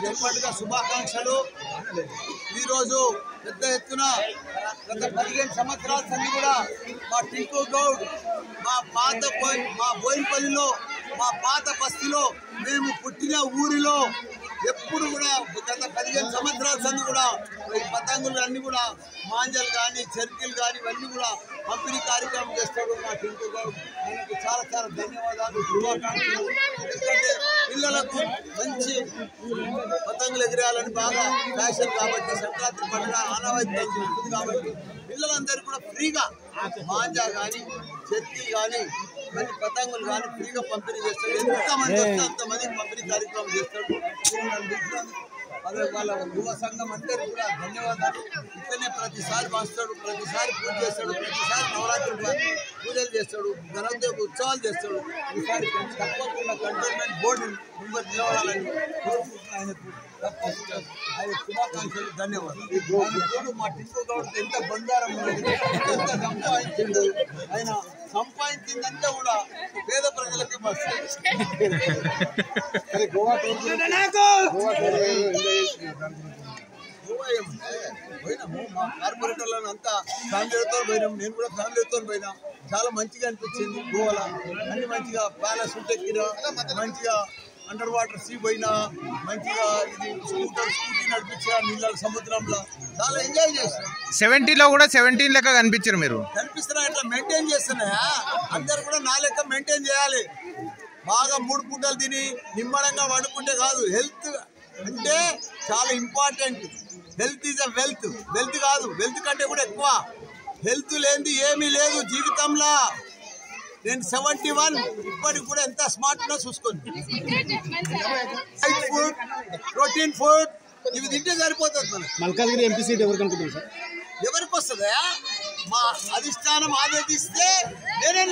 జన్మదిన శుభాకాంక్షలు. ఈరోజు పెద్ద ఎత్తున గత 15 సంవత్సరాల సంది కూడా మా టింకు గౌడ్ మా బోయినపల్లిలో మా పాత బస్తీలో మేము పుట్టిన ఊరిలో ఎప్పుడు కూడా గత 15 సంవత్సరాల సంది కూడా ఈ పతంగులు అన్నీ కూడా మాంజలు కానీ చెరుకులు కానీ ఇవన్నీ కూడా పంపిణీ కార్యక్రమం చేస్తాడు మా టింకు గౌడ్. ఆయనకు చాలా చాలా ధన్యవాదాలు, శుభాకాంక్షలు. ఎందుకంటే పిల్లలకు మంచి పతంగులు ఎగిరేయాలని బాగా ఫ్యాషన్ కాబట్టి సంక్రాంతి పండుగ ఆనవాయితీ ఉంటుంది కాబట్టి పిల్లలందరూ కూడా ఫ్రీగా మాంజా కానీ చెర్కీలు కానీ మంచి పతంగులు కానీ ఫ్రీగా పంపిణీ చేస్తాడు. ఎంతమంది వస్తే అంతమందికి పంపిణీ కార్యక్రమం చేస్తాడు. అదే వాళ్ళ యువ సంఘం అందరికీ కూడా ధన్యవాదాలు. ఇట్లనే ప్రతిసారి వస్తాడు, ప్రతిసారి పూజ చేస్తాడు, ప్రతిసారి నవరాత్రి పూజలు చేస్తాడు, గణపతి ఉత్సవాలు చేస్తాడు. ఈసారి తప్పకుండా కంటోన్మెంట్ బోర్డు మెంబర్ నిలబడాలని ఆయనకు ఆయన శుభాకాంక్షలు, ధన్యవాదాలు. ఆయన తోడు మా టింకు గౌడ్ ఎంత బంగారం ఉన్నది, ఎంత సంపాదించిండు. ఆయన సంపాదించిందంతా కూడా పేద ప్రజలకి పోయినాము. మా కార్పొరేటర్లను అంతా ఫ్యామిలీతో పోయినాం, నేను కూడా ఫ్యామిలీతో పోయినా. చాలా మంచిగా అనిపించింది. గోవాలో అన్ని మంచిగా ప్యాలెస్ ఉంటెక్కినా, మంచిగా అండర్ వాటర్ సీ పోయినా, మంచిగా ఇది స్కూటీ నడిపించా నీళ్ళ సముద్రంలో చాలా ఎంజాయ్ చేస్తాం. 70లో కూడా 17 లెక్క కనిపించారు మీరు. కనిపిస్తున్నా ఇట్లా మెయింటైన్ చేస్తున్నాయా? అందరు కూడా నా లెక్క మెయింటైన్ చేయాలి. బాగా 3 పూటలు తిని నిమ్మడంగా వండుకుంటే కాదు. హెల్త్ అంటే చాలా important. Health is a wealth. Wealth కాదు, వెల్త్ కంటే కూడా ఎక్కువ. హెల్త్ లేనిది ఏమీ లేదు జీవితంలో. నేను 71, ఇప్పటికి కూడా ఎంత స్మార్ట్ గా చూసుకోండి. హెల్త్ ఫుడ్, ప్రోటీన్ ఫుడ్ ఇవి తింటే సరిపోతుంది. మనకి మల్కాజ్గిరి ఎంపీ సీట్ ఎవరికి అనుకుంటున్నారు సార్? ఎవరికి వస్తుందా? మా అధిష్టానం ఆదేశిస్తే నేనేం